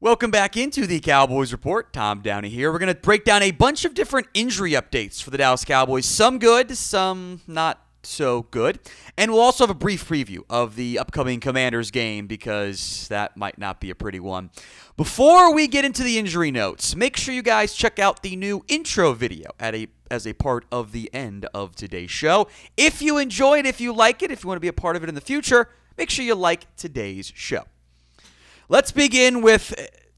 Welcome back into the Cowboys Report. Tom Downey here. We're going to break down a bunch of different injury updates for the Dallas Cowboys. Some good, some not so good. And we'll also have a brief preview of the upcoming Commanders game because that might not be a pretty one. Before we get into the injury notes, make sure you guys check out the new intro video as a part of the end of today's show. If you enjoy it, if you like it, if you want to be a part of it in the future, make sure you like today's show. Let's begin with,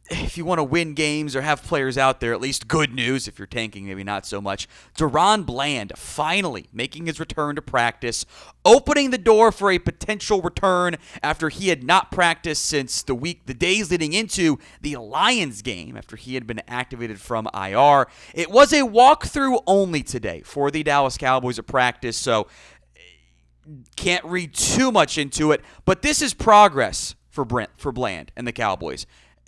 if you want to win games or have players out there, at least good news. If you're tanking, maybe not so much. DaRon Bland finally making his return to practice, opening the door for a potential return after he had not practiced since the days leading into the Lions game after he had been activated from IR. It was a walkthrough only today for the Dallas Cowboys at practice, so can't read too much into it, but this is progress for Bland and the Cowboys.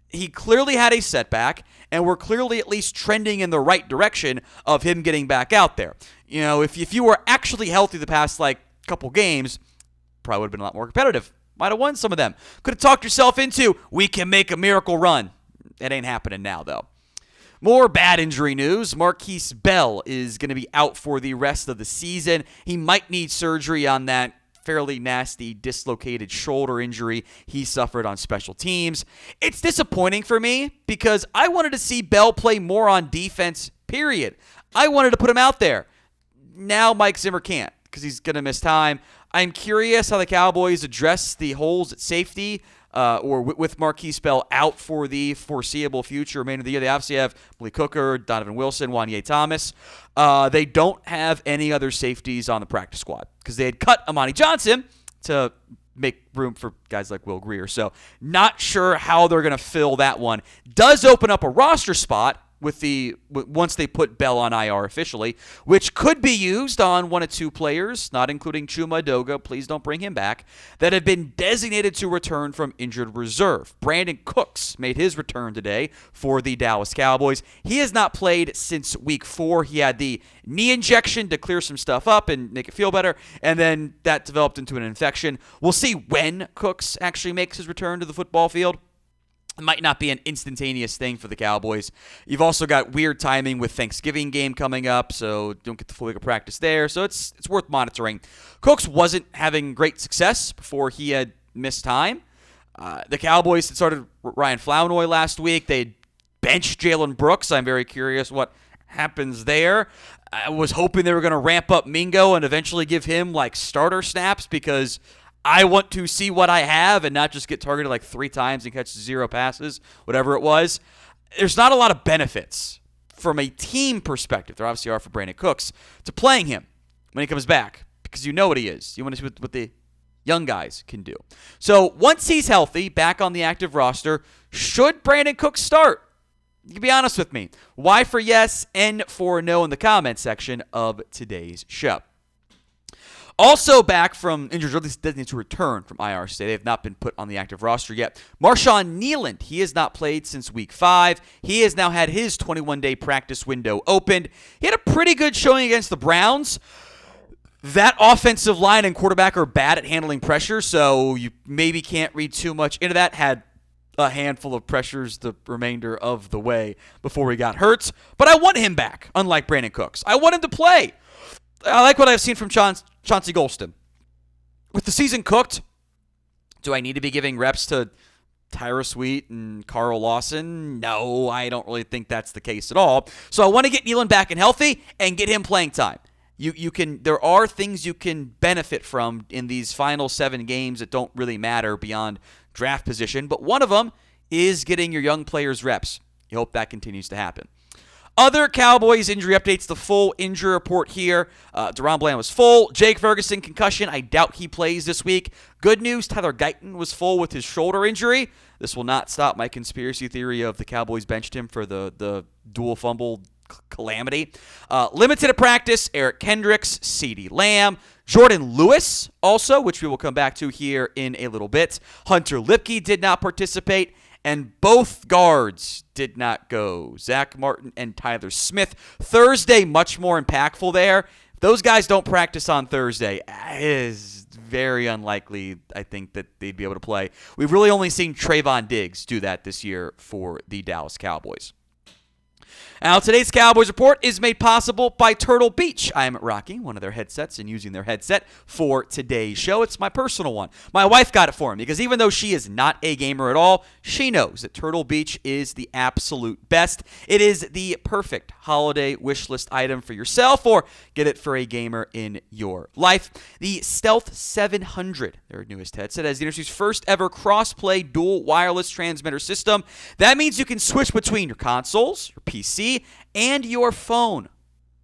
He clearly had a setback, and we're clearly at least trending in the right direction of him getting back out there. You know, if you were actually healthy the past, couple games, probably would have been a lot more competitive. Might have won some of them. Could have talked yourself into, we can make a miracle run. It ain't happening now, though. More bad injury news. Markquese Bell is going to be out for the rest of the season. He might need surgery on that fairly nasty dislocated shoulder injury he suffered on special teams. It's disappointing for me because I wanted to see Bell play more on defense, period. I wanted to put him out there. Now Mike Zimmer can't because he's going to miss time. I'm curious how the Cowboys address the holes at safety with Markquese Bell out for the foreseeable future, remainder of the year. They obviously have Malik Hooker, Donovan Wilson, Wanye Thomas. They don't have any other safeties on the practice squad because they had cut Amani Johnson to make room for guys like Will Grier. So not sure how they're going to fill that one. Does open up a roster spot once they put Bell on IR officially, which could be used on one of two players, not including Chuma Edoga, please don't bring him back, that have been designated to return from injured reserve. Brandin Cooks made his return today for the Dallas Cowboys. He has not played since week 4. He had the knee injection to clear some stuff up and make it feel better, and then that developed into an infection. We'll see when Cooks actually makes his return to the football field. It might not be an instantaneous thing for the Cowboys. You've also got weird timing with Thanksgiving game coming up, so don't get the full week of practice there. So it's worth monitoring. Cooks wasn't having great success before he had missed time. The Cowboys had started Ryan Flournoy last week. They benched Jalen Brooks. I'm very curious what happens there. I was hoping they were going to ramp up Mingo and eventually give him starter snaps because I want to see what I have and not just get targeted 3 times and catch 0 passes, whatever it was. There's not a lot of benefits from a team perspective. There obviously are for Brandin Cooks to playing him when he comes back because you know what he is. You want to see what the young guys can do. So once he's healthy, back on the active roster, should Brandin Cooks start? You can be honest with me. Y for yes, N for no in the comment section of today's show. Also back from injuries, or at least designated to return from IR today. They have not been put on the active roster yet. Marshawn Kneeland, he has not played since week 5. He has now had his 21-day practice window opened. He had a pretty good showing against the Browns. That offensive line and quarterback are bad at handling pressure, so you maybe can't read too much into that. Had a handful of pressures the remainder of the way before he got hurt. But I want him back, unlike Brandin Cooks. I want him to play. I like what I've seen from Chauncey Golston. With the season cooked, do I need to be giving reps to Tyra Sweet and Carl Lawson? No, I don't really think that's the case at all. So I want to get Kneeland back and healthy and get him playing time. There are things you can benefit from in these final 7 games that don't really matter beyond draft position, but one of them is getting your young players reps. You hope that continues to happen. Other Cowboys injury updates, the full injury report here. DaRon Bland was full. Jake Ferguson, concussion. I doubt he plays this week. Good news, Tyler Guyton was full with his shoulder injury. This will not stop my conspiracy theory of the Cowboys benched him for the dual fumble calamity. Limited at practice, Eric Kendricks, CeeDee Lamb, Jourdan Lewis also, which we will come back to here in a little bit. Hunter Luepke did not participate. And both guards did not go. Zack Martin and Tyler Smith. Thursday, much more impactful there. those guys don't practice on Thursday. It is very unlikely, I think, that they'd be able to play. We've really only seen Trayvon Diggs do that this year for the Dallas Cowboys. Now, today's Cowboys Report is made possible by Turtle Beach. I'm rocking one of their headsets and using their headset for today's show. It's my personal one. My wife got it for me because even though she is not a gamer at all, she knows that Turtle Beach is the absolute best. It is the perfect holiday wish list item for yourself, or get it for a gamer in your life. The Stealth 700, their newest headset, has the industry's first ever cross-play dual wireless transmitter system. That means you can switch between your consoles, your PC, and your phone.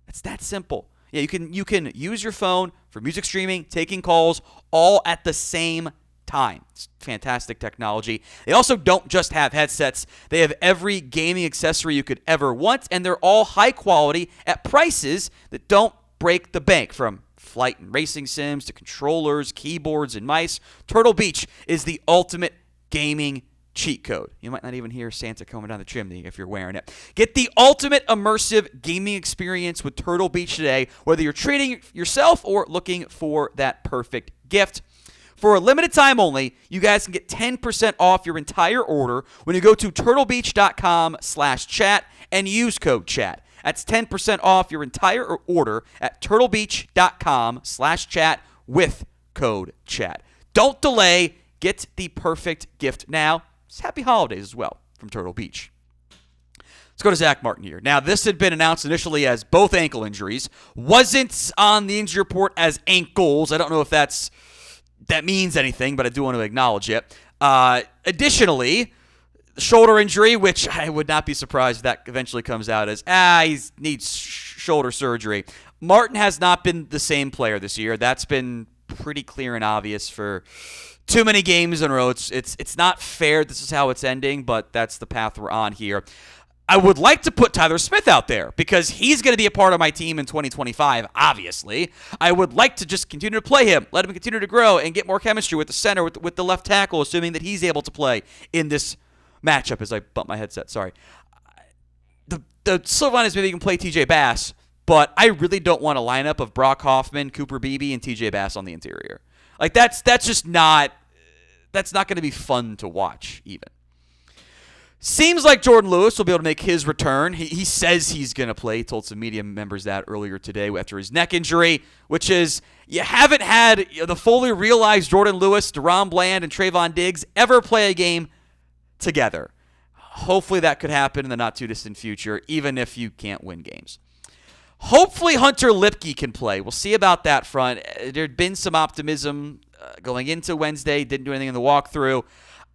It's that simple. Yeah, you can use your phone for music streaming, taking calls, all at the same time. It's fantastic technology. They also don't just have headsets. They have every gaming accessory you could ever want, and they're all high quality at prices that don't break the bank. From flight and racing sims to controllers, keyboards, and mice, Turtle Beach is the ultimate gaming cheat code. You might not even hear Santa coming down the chimney if you're wearing it. Get the ultimate immersive gaming experience with Turtle Beach today, whether you're treating yourself or looking for that perfect gift. For a limited time only, you guys can get 10% off your entire order when you go to turtlebeach.com/chat and use code chat. That's 10% off your entire order at turtlebeach.com/chat with code chat. Don't delay. Get the perfect gift now. It's happy holidays as well from Turtle Beach. Let's go to Zack Martin here. Now, this had been announced initially as both ankle injuries. Wasn't on the injury report as ankles. I don't know if that means anything, but I do want to acknowledge it. Additionally, shoulder injury, which I would not be surprised if that eventually comes out as, he needs shoulder surgery. Martin has not been the same player this year. That's been pretty clear and obvious for too many games in a row. It's not fair. This is how it's ending, but that's the path we're on here. I would like to put Tyler Smith out there because he's going to be a part of my team in 2025, obviously. I would like to just continue to play him, let him continue to grow, and get more chemistry with the center, with the left tackle, assuming that he's able to play in this matchup as I bump my headset. Sorry. The silver line is maybe you can play TJ Bass, but I really don't want a lineup of Brock Hoffman, Cooper Beebe, and TJ Bass on the interior. Like, that's just not – that's not going to be fun to watch even. Seems like Jourdan Lewis will be able to make his return. He says he's going to play. He told some media members that earlier today after his neck injury, which is you haven't had the fully realized Jourdan Lewis, DaRon Bland, and Trayvon Diggs ever play a game together. Hopefully that could happen in the not-too-distant future, even if you can't win games. Hopefully Hunter Luepke can play. We'll see about that front. There'd been some optimism going into Wednesday. Didn't do anything in the walkthrough.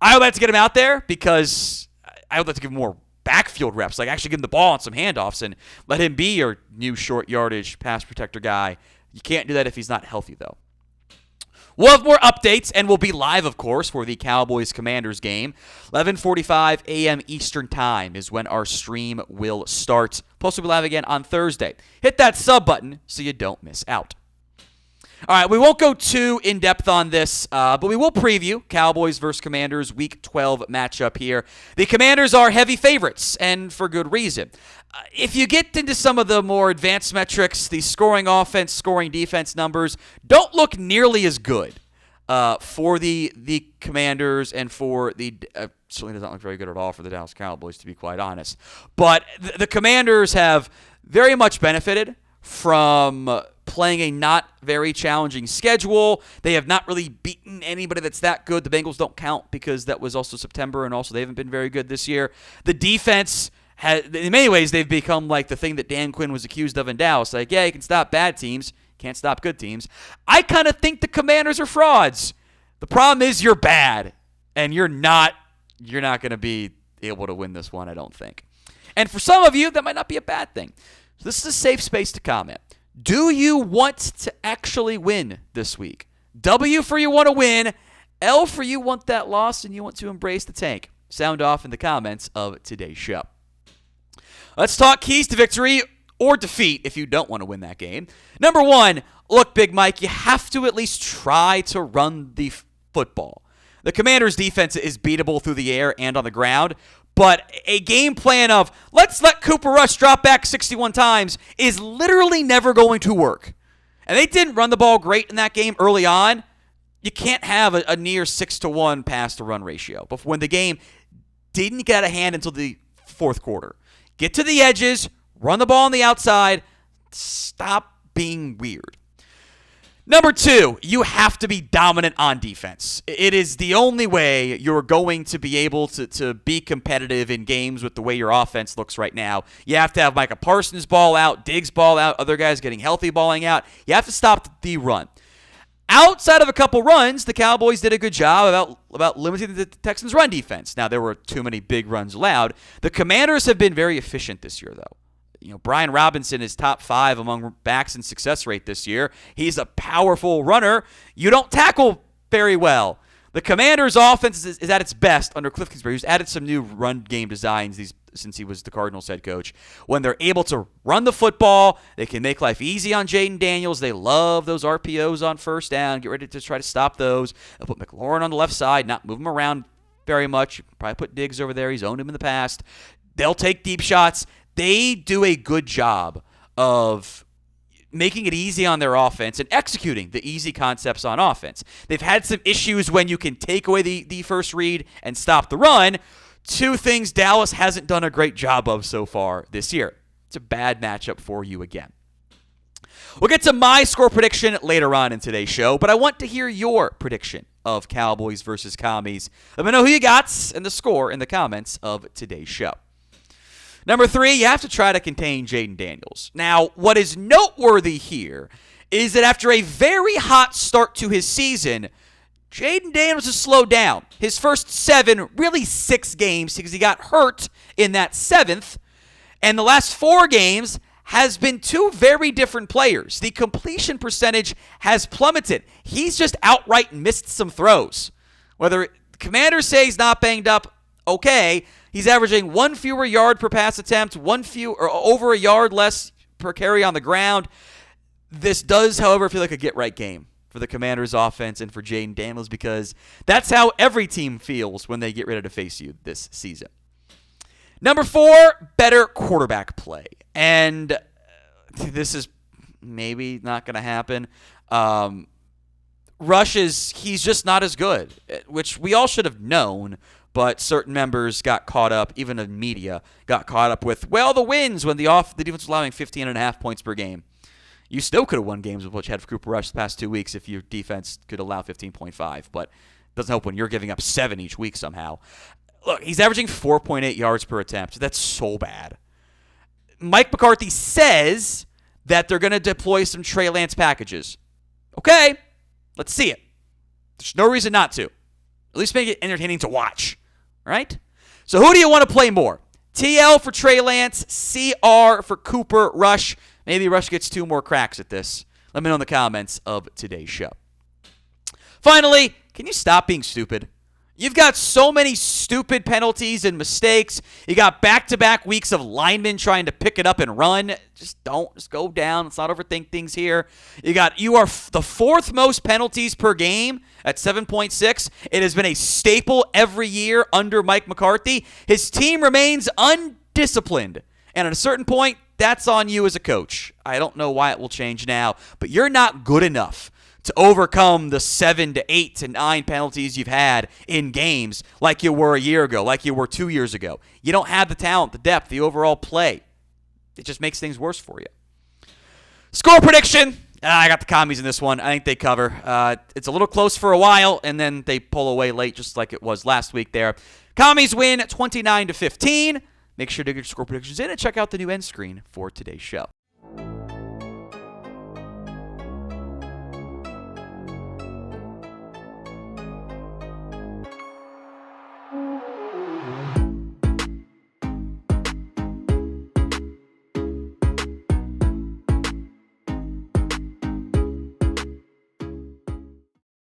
I would like to get him out there because I would like to give him more backfield reps. Like actually give him the ball on some handoffs and let him be your new short yardage pass protector guy. You can't do that if he's not healthy, though. We'll have more updates, and we'll be live, of course, for the Cowboys-Commanders game. 11:45 a.m. Eastern Time is when our stream will start. Plus, we'll be live again on Thursday. Hit that sub button so you don't miss out. All right, we won't go too in-depth on this, but we will preview Cowboys versus Commanders Week 12 matchup here. The Commanders are heavy favorites, and for good reason. If you get into some of the more advanced metrics, the scoring offense, scoring defense numbers don't look nearly as good for the Commanders and for the certainly doesn't look very good at all for the Dallas Cowboys, to be quite honest. But the Commanders have very much benefited from playing a not very challenging schedule. They have not really beaten anybody that's that good. The Bengals don't count because that was also September, and also they haven't been very good this year. The defense in many ways, they've become like the thing that Dan Quinn was accused of in Dallas. Like, yeah, you can stop bad teams, can't stop good teams. I kind of think the Commanders are frauds. The problem is you're bad, and you're not going to be able to win this one, I don't think. And for some of you, that might not be a bad thing. So this is a safe space to comment. Do you want to actually win this week? W for you want to win. L for you want that loss, and you want to embrace the tank. Sound off in the comments of today's show. Let's talk keys to victory or defeat if you don't want to win that game. Number one, look, Big Mike, you have to at least try to run the football. The Commanders' defense is beatable through the air and on the ground, but a game plan of let's let Cooper Rush drop back 61 times is literally never going to work. And they didn't run the ball great in that game early on. You can't have a near 6-to-1 pass-to-run ratio. But when the game didn't get out of hand until the fourth quarter, get to the edges, run the ball on the outside, stop being weird. Number 2, you have to be dominant on defense. It is the only way you're going to be able to be competitive in games with the way your offense looks right now. You have to have Micah Parsons ball out, Diggs ball out, other guys getting healthy balling out. You have to stop the run. Outside of a couple runs, the Cowboys did a good job about limiting the Texans' run defense. Now, there were too many big runs allowed. The Commanders have been very efficient this year, though. Brian Robinson is top 5 among backs in success rate this year. He's a powerful runner. You don't tackle very well. The Commanders' offense is at its best under Cliff Kingsbury, who's added some new run game designs since he was the Cardinals head coach. When they're able to run the football, they can make life easy on Jayden Daniels. They love those RPOs on first down. Get ready to try to stop those. They'll put McLaurin on the left side, not move him around very much. Probably put Diggs over there. He's owned him in the past. They'll take deep shots. They do a good job of making it easy on their offense and executing the easy concepts on offense. They've had some issues when you can take away the first read and stop the run. 2 things Dallas hasn't done a great job of so far this year. It's a bad matchup for you again. We'll get to my score prediction later on in today's show, but I want to hear your prediction of Cowboys versus Commies. Let me know who you got and the score in the comments of today's show. Number 3, you have to try to contain Jayden Daniels. Now, what is noteworthy here is that after a very hot start to his season, Jayden Daniels has slowed down. His first 7, really 6 games, because he got hurt in that 7th, and the last 4 games has been 2 very different players. The completion percentage has plummeted. He's just outright missed some throws. Whether Commanders say he's not banged up, okay. He's averaging 1 fewer yard per pass attempt, over a yard less per carry on the ground. This does, however, feel like a get-right game for the Commanders' offense and for Jayden Daniels, because that's how every team feels when they get ready to face you this season. Number 4, better quarterback play. And this is maybe not going to happen. Rush he's just not as good, which we all should have known. But certain members got caught up, even the media got caught up with, the wins when the defense was allowing 15.5 points per game. You still could have won games with what you had for Cooper Rush the past 2 weeks if your defense could allow 15.5. But it doesn't help when you're giving up 7 each week somehow. Look, he's averaging 4.8 yards per attempt. That's so bad. Mike McCarthy says that they're going to deploy some Trey Lance packages. Okay, let's see it. There's no reason not to. At least make it entertaining to watch. Right? So who do you want to play more? TL for Trey Lance, CR for Cooper Rush. Maybe Rush gets 2 more cracks at this. Let me know in the comments of today's show. Finally, can you stop being stupid? You've got so many stupid penalties and mistakes. You got back-to-back weeks of linemen trying to pick it up and run. Just go down. Let's not overthink things here. You are the 4th most penalties per game at 7.6. It has been a staple every year under Mike McCarthy. His team remains undisciplined. And at a certain point, that's on you as a coach. I don't know why it will change now, but you're not good enough to overcome the 7 to 8 to 9 penalties you've had in games like you were a year ago, like you were 2 years ago. You don't have the talent, the depth, the overall play. It just makes things worse for you. Score prediction. I got the Commies in this one. I think they cover. It's a little close for a while, and then they pull away late just like it was last week there. Commies win 29-15. Make sure to get your score predictions in and check out the new end screen for today's show.